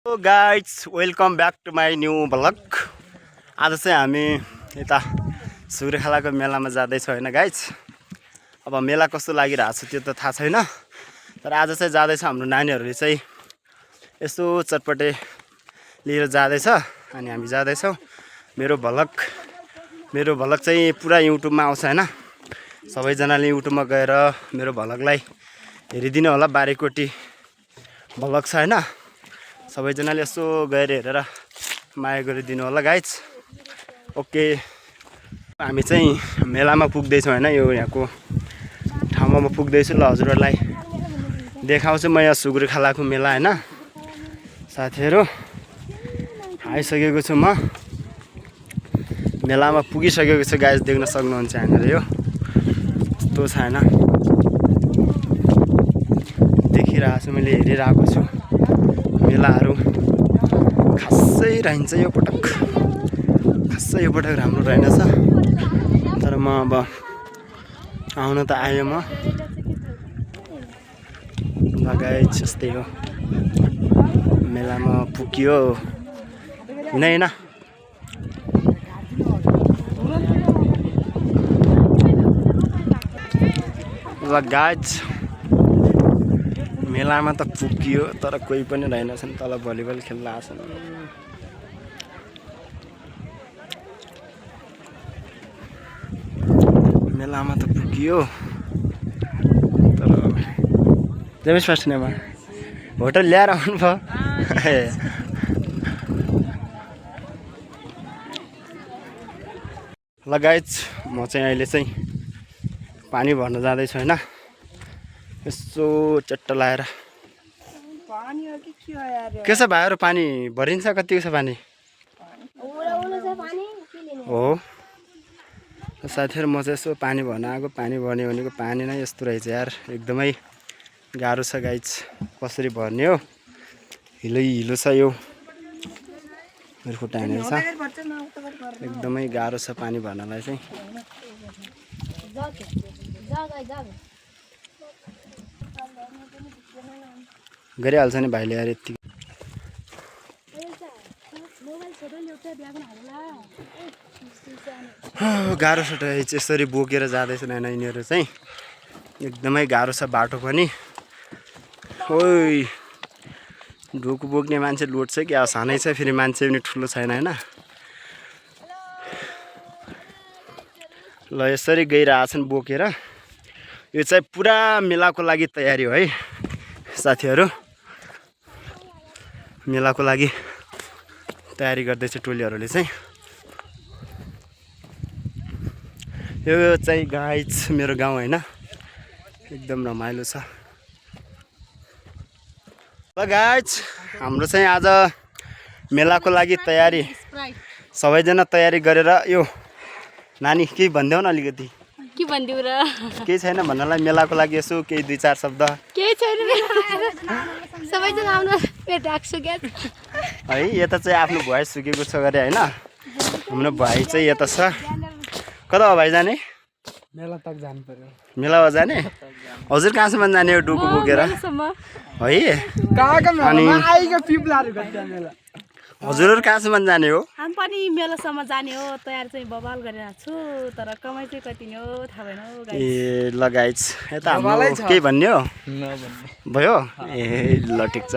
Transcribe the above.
Hello guys welcome back to my new blog. आज चाहिँ हामी यता सुर्खेलाको मेलामा जाँदैछौँ होइन गाइज। अब मेला कस्तो लागिरहेको छ त्यो त थाहा छैन, तर आज चाहिँ जाँदैछ। हाम्रो नानीहरूले चाहिँ यसो चटपटे लिएर जाँदैछ अनि हामी जाँदैछौँ। मेरो भ्लग चाहिँ पुरा युट्युबमा आउँछ होइन। सबैजनाले युट्युबमा गएर मेरो भ्लगलाई हेरिदिनु होला। बारीकोटी भ्लग छ होइन, सबैजनाले यसो गएर हेरेर माया गरिदिनु होला गाइज। ओके, हामी चाहिँ मेलामा पुग्दैछौँ होइन। यो यहाँको ठाउँमा म पुग्दैछु। ल हजुरहरूलाई देखाउँछु म यहाँ सुर्खेलाको मेला होइन। साथीहरू आइसकेको छु, म मेलामा पुगिसकेको छु गाइज। देख्न सक्नुहुन्छ यहाँनिर यो यस्तो छ होइन, देखिरहेको छु, मैले हेरिरहेको छु। मेलाहरू खासै रहन्छ यो पटक, खासै यो पटक राम्रो रहेनछ। तर म अब आउन त आयो, म लगाएँ जस्तै हो। मेलामा पुग्यो होइन। ल गाइज मेलामा त पुग्यो, तर कोही पनि रहेनछन्। तल भलिबल खेल्न आछन्। मेलामा त पुग्यो, तर जेमेस फास्टनेमा होटल ल्याएर आउनु भयो। ल गाइज म चाहिँ अहिले चाहिँ पानी भर्न जाँदैछु होइन। यसो चट्ट लाएर के छ भाइहरू, पानी भरिन्छ? कतिको छ पानी? हो साथीहरू, म चाहिँ यसो पानी भर्न आएको। पानी भर्ने भनेको पानी नै यस्तो रहेछ यार, एकदमै गाह्रो छ गाइज। कसरी भर्ने हो, हिलो छ यो, मेरो खुट्टा हानेको छ। एकदमै गाह्रो छ पानी भर्नलाई चाहिँ। गरिहाल्छ नि भाइले यार यति। गाह्रो छ रहेछ, यसरी बोकेर जाँदैछन् होइन यिनीहरू चाहिँ। एकदमै गाह्रो छ बाटो पनि। ओइ ढुकु बोक्ने मान्छे लोड छ कि सानै छ, फेरि मान्छे पनि ठुलो छैन होइन। ल यसरी गइरहेछन् बोकेर। यो चाहिँ पुरा मेलाको लागि तयारी हो है साथीहरू। मेलाको लागि तयारी गर्दैछ टोलीहरूले चाहिँ। यो चाहिँ गाइज मेरो गाउँ होइन, एकदम रमाइलो छ। ल गाइज हाम्रो चाहिँ आज मेलाको लागि तयारी, सबैजना तयारी गरेर। यो नानी केही भनिदेऊ न अलिकति। के भनिदिउ र? केही छैन भन्नलाई? मेलाको लागि यसो केही 2-4 शब्द। केही छैन, सबैजना आउनु, पेट राख्छु क्या है। यता चाहिँ आफ्नो भुवाई सुकेको छ गरे होइन। हाम्रो भुवाई चाहिँ यता छ। कता हो भाइ जाने? मेला तक जानु पर्यो। मेलामा जाने? हजुर कहाँसम्म जाने हो डुकु बोकेर? है अनि हजुरहरू कहाँसम्म जाने हो? हामी पनि मेलासम्म जाने हो, तयार चाहिँ बबाल गरिरहेको छु, तर कमाइ चाहिँ कति नै हो थाहा भएन हो गाइस। ए ल गाइज यता हाम्रो केही भन्ने हो? भयो? ए ल ठिक छ।